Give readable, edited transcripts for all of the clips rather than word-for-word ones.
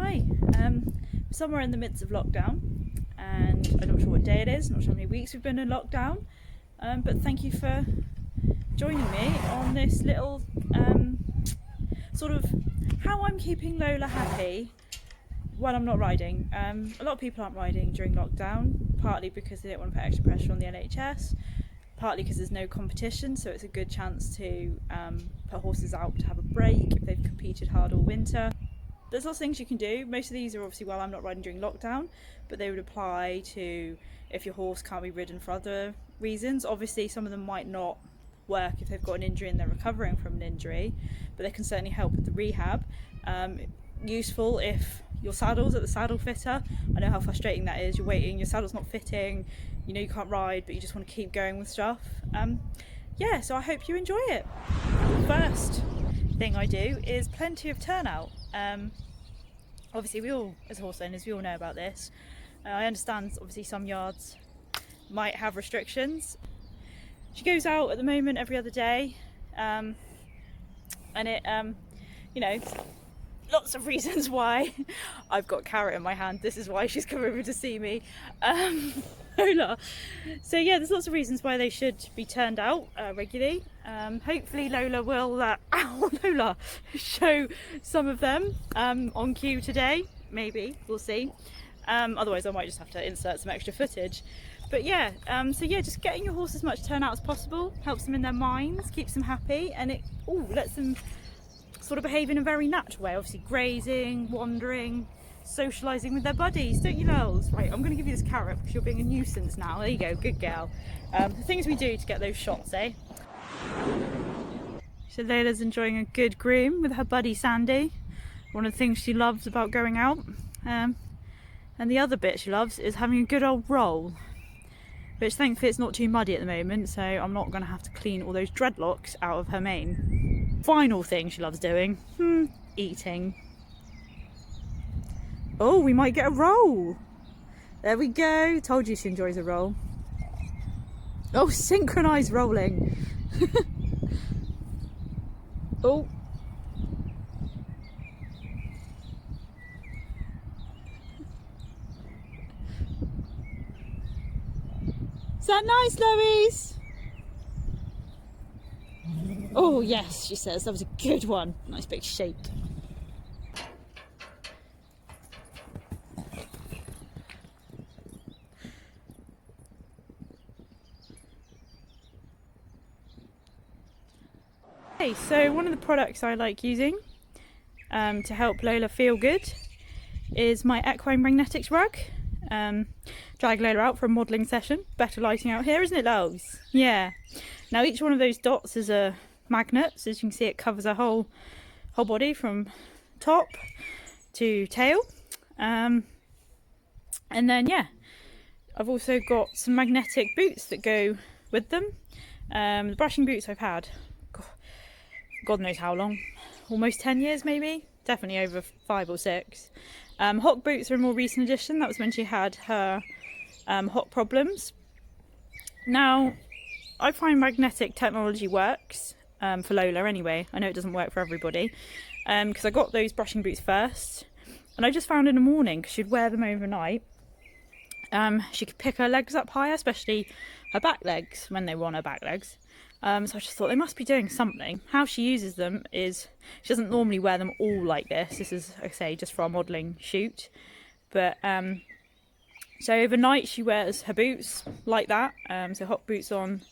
Hi, somewhere in the midst of lockdown, and I'm not sure what day it is, not sure how many weeks we've been in lockdown, but thank you for joining me on this little sort of how I'm keeping Lola happy when I'm not riding. A lot of people aren't riding during lockdown, partly because they don't want to put extra pressure on the NHS, partly because there's no competition, so it's a good chance to put horses out to have a break if they've competed hard all winter. There's lots of things you can do. Most of these are obviously while I'm not riding during lockdown, but they would apply to if your horse can't be ridden for other reasons. Obviously some of them might not work if they've got an injury and they're recovering from an injury, but they can certainly help with the rehab. Useful if your saddle's at the saddle fitter. I know how frustrating that is. You're waiting, your saddle's not fitting, you know you can't ride, but you just want to keep going with stuff. Yeah, so I hope you enjoy it. First thing I do is plenty of turnout. Obviously we all, as horse owners, we all know about this. I understand obviously some yards might have restrictions. She goes out at the moment every other day, and it, you know, lots of reasons why. I've got Carrot in my hand, this is why she's come over to see me. Lola. So yeah, there's lots of reasons why they should be turned out regularly. Hopefully Lola will Lola show some of them on cue today, maybe, we'll see. Otherwise I might just have to insert some extra footage. But yeah, so yeah, just getting your horse as much turnout as possible helps them in their minds, keeps them happy, and it lets them sort of behave in a very natural way. Obviously grazing, wandering, socialising with their buddies, don't you, Lols? Right, I'm going to give you this carrot because you're being a nuisance now. There you go, good girl. The things we do to get those shots, eh? So Lola's enjoying a good groom with her buddy Sandy. One of the things she loves about going out. And the other bit she loves is having a good old roll, which thankfully it's not too muddy at the moment, so I'm not going to have to clean all those dreadlocks out of her mane. Final thing she loves doing, eating. Oh, we might get a roll. There we go. Told you she enjoys a roll. Oh, synchronised rolling. Oh. Is that nice, Louise? Oh yes, she says, that was a good one. Nice big shake. Okay, so one of the products I like using to help Lola feel good is my equine magnetics rug. Drag Lola out for a modelling session. Better lighting out here, isn't it, loves? Yeah. Now each one of those dots is a magnet, so as you can see it covers her whole body from top to tail. And then yeah, I've also got some magnetic boots that go with them. The brushing boots I've had, God knows how long, almost 10 years maybe, definitely over 5 or 6. Hock boots are a more recent addition. That was when she had her hock problems. Now I find magnetic technology works for Lola anyway. I know it doesn't work for everybody, because I got those brushing boots first and I just found in the morning, because she'd wear them overnight, she could pick her legs up higher, especially her back legs when they were on her back legs. So I just thought they must be doing something. How she uses them is she doesn't normally wear them all like this. This is, like I say, just for our modelling shoot. But so overnight she wears her boots like that. So hock boots on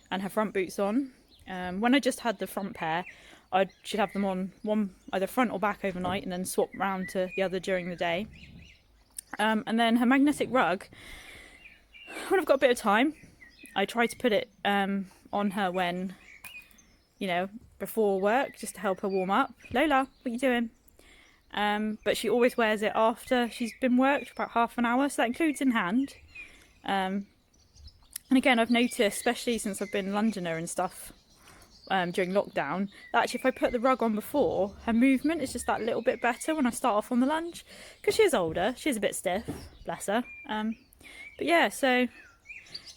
and her front boots on. When I just had the front pair, she'd have them on one either front or back overnight and then swap round to the other during the day. And then her magnetic rug, when I've got a bit of time, I try to put it on her when, you know, before work, just to help her warm up. Lola, what are you doing? But she always wears it after she's been worked, about half an hour, so that includes in hand. And again, I've noticed, especially since I've been Londoner and stuff during lockdown, that actually if I put the rug on before, her movement is just that little bit better when I start off on the lunge, because she is older, she is a bit stiff, bless her. But yeah, so,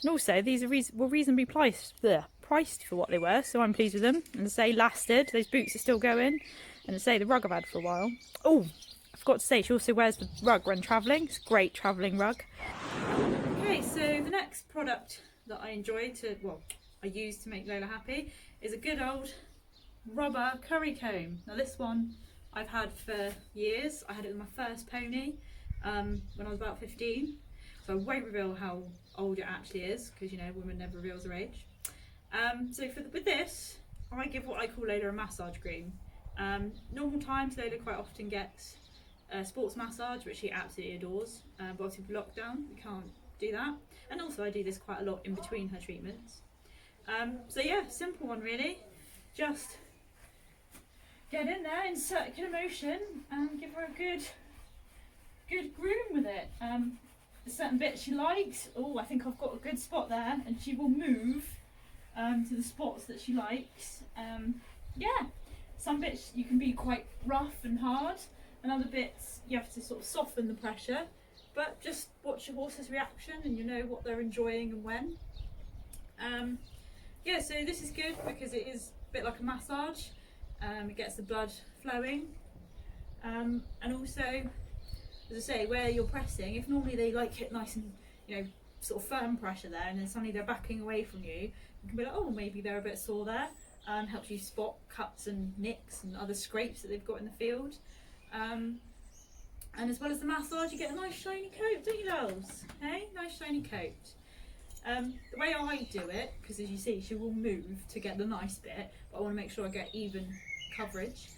and also these are were reasonably priced for what they were, so I'm pleased with them. And to say lasted, those boots are still going, and to say the rug I've had for a while. Oh, forgot to say, she also wears the rug when travelling. It's a great travelling rug. Okay, so the next product that I I use to make Lola happy is a good old rubber curry comb. Now this one I've had for years. I had it with my first pony when I was about 15. So I won't reveal how old it actually is, because you know, women never reveals their age. With this, I give what I call Lola a massage groom. Normal times, Lola quite often gets a sports massage, which she absolutely adores. But obviously with lockdown, we can't do that. And also I do this quite a lot in between her treatments. So yeah, simple one really. Just get in there in circular motion and give her a good groom with it. Certain bits she likes. Oh, I think I've got a good spot there, and she will move to the spots that she likes. Yeah, some bits you can be quite rough and hard, and other bits you have to sort of soften the pressure, but just watch your horse's reaction and you know what they're enjoying and when. Yeah, so this is good because it is a bit like a massage. It gets the blood flowing, and also, as I say, where you're pressing, if normally they like it nice and, you know, sort of firm pressure there, and then suddenly they're backing away from you, you can be like, oh, maybe they're a bit sore there. Helps you spot cuts and nicks and other scrapes that they've got in the field. And as well as the massage, you get a nice shiny coat, don't you, Lols? Hey, nice shiny coat. The way I do it, because as you see, she will move to get the nice bit, but I want to make sure I get even coverage,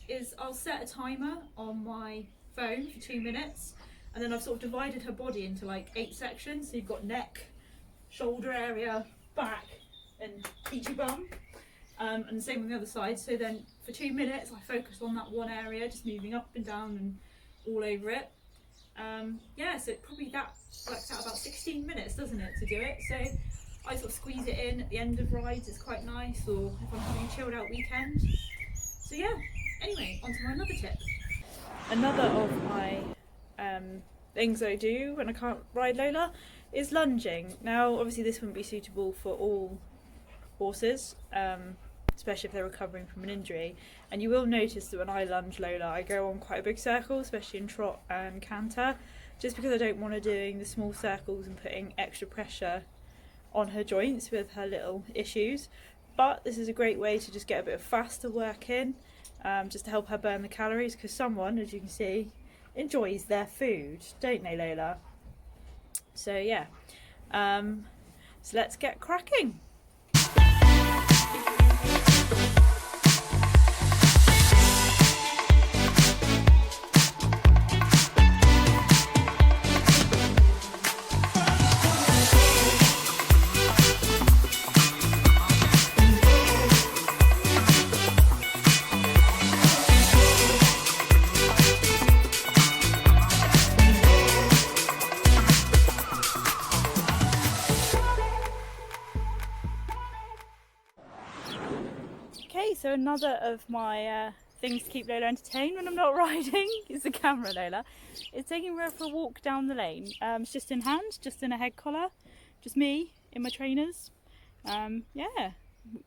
is I'll set a timer on my phone for 2 minutes, and then I've sort of divided her body into like 8 sections. So you've got neck, shoulder area, back, and peachy bum, and the same on the other side. So then for 2 minutes I focus on that one area, just moving up and down and all over it. Yeah, so that works out about 16 minutes, doesn't it, to do it? So I sort of squeeze it in at the end of rides. It's quite nice, or if I'm having a chilled out weekend. So yeah, anyway, on to my another tip. Another of my things I do when I can't ride Lola is lunging. Now obviously this wouldn't be suitable for all horses, especially if they're recovering from an injury, and you will notice that when I lunge Lola I go on quite a big circle, especially in trot and canter, just because I don't want her doing the small circles and putting extra pressure on her joints with her little issues. But this is a great way to just get a bit of faster work in, just to help her burn the calories, because someone, as you can see, enjoys their food, don't they, Lola? So yeah, so let's get cracking. Okay, so another of my things to keep Lola entertained when I'm not riding is the camera, Lola. It's taking her for a walk down the lane. It's just in hand, just in a head collar, just me in my trainers. Yeah,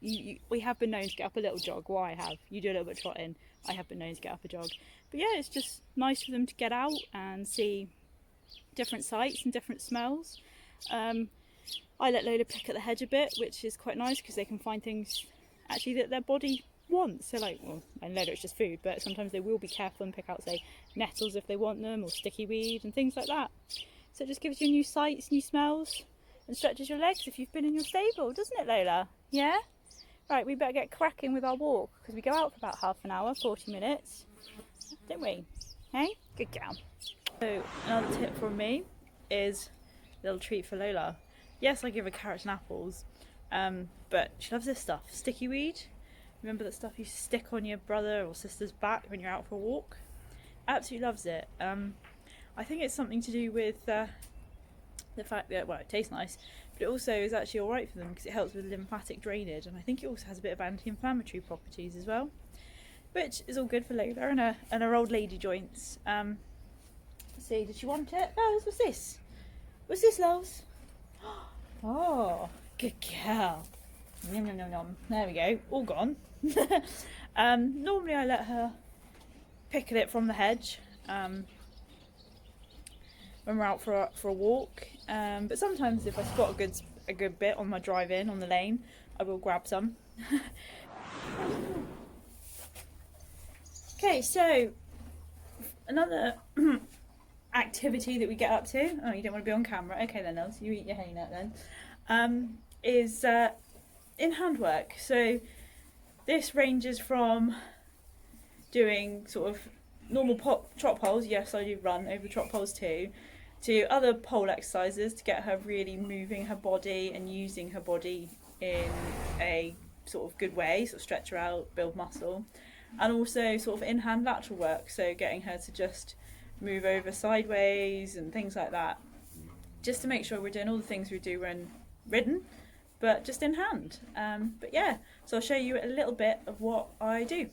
we have been known to get up a little jog. Well, I have. You do a little bit of trotting. I have been known to get up a jog. But yeah, it's just nice for them to get out and see different sights and different smells. I let Lola pick at the hedge a bit, which is quite nice because they can find things actually that their body wants. So like, well, and Lola it's just food, but sometimes they will be careful and pick out, say, nettles if they want them, or sticky weed and things like that. So it just gives you new sights, new smells, and stretches your legs if you've been in your stable, doesn't it, Lola? Yeah? Right, we better get cracking with our walk, because we go out for about half an hour, 40 minutes, don't we? Hey? Good gal. So another tip from me is a little treat for Lola. Yes, I give her carrots and apples, but she loves this stuff. Sticky weed. Remember that stuff you stick on your brother or sister's back when you're out for a walk? Absolutely loves it. I think it's something to do with the fact that, well, it tastes nice, but it also is actually alright for them because it helps with lymphatic drainage, and I think it also has a bit of anti-inflammatory properties as well, which is all good for Lola and her old lady joints. Let's see, did she want it? Lols, what's this? What's this, Lols? Oh, good girl. Nom, nom, nom, nom. There we go, all gone. Normally I let her pick at it from the hedge when we're out for a walk. But sometimes if I spot a good bit on my drive in on the lane, I will grab some. Okay, so another activity that we get up to. Oh, you don't want to be on camera. Okay then, Els, you eat your hay nut then. Is in hand work. So this ranges from doing sort of normal trot poles. Yes, I do run over trot poles too. To other pole exercises to get her really moving her body and using her body in a sort of good way, sort of stretch her out, build muscle, and also sort of in-hand lateral work, so getting her to just move over sideways and things like that, just to make sure we're doing all the things we do when ridden, but just in hand. But yeah, so I'll show you a little bit of what I do.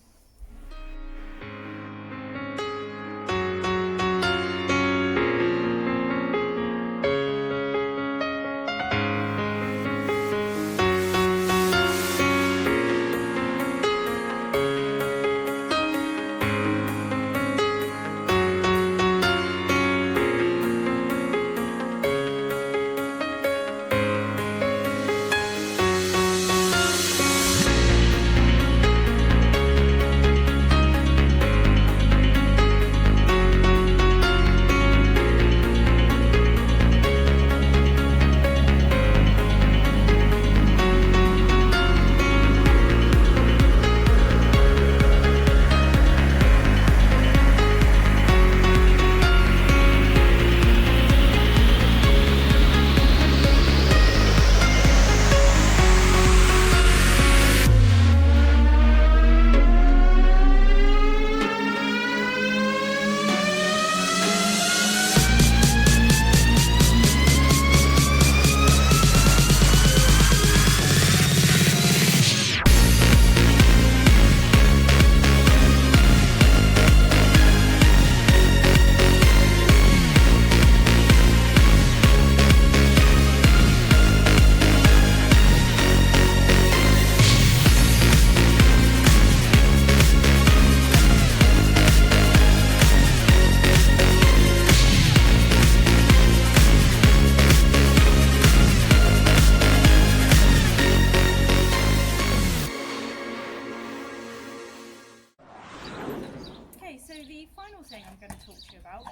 So the final thing I'm going to talk to you about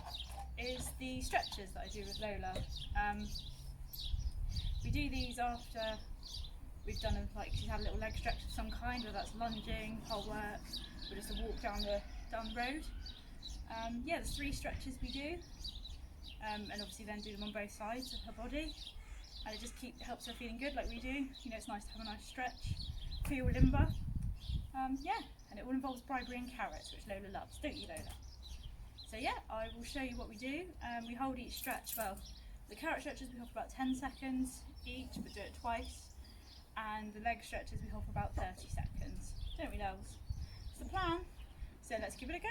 is the stretches that I do with Lola. We do these after we've done like she's had a little leg stretch of some kind, whether that's lunging, pole work, or just a walk down the road. Yeah, there's 3 stretches we do, and obviously then do them on both sides of her body, and it just helps her feeling good like we do. You know, it's nice to have a nice stretch, feel limber. Yeah, and it all involves bribery and carrots, which Lola loves, don't you, Lola? So yeah, I will show you what we do. We hold each stretch, well, the carrot stretches we hold for about 10 seconds each, but do it twice, and the leg stretches we hold for about 30 seconds, don't we, Lols? It's the plan, so let's give it a go.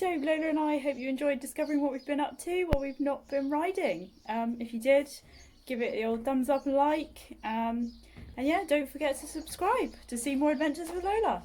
So Lola and I hope you enjoyed discovering what we've been up to while we've not been riding. If you did, give it your thumbs up and like. And yeah, don't forget to subscribe to see more adventures with Lola.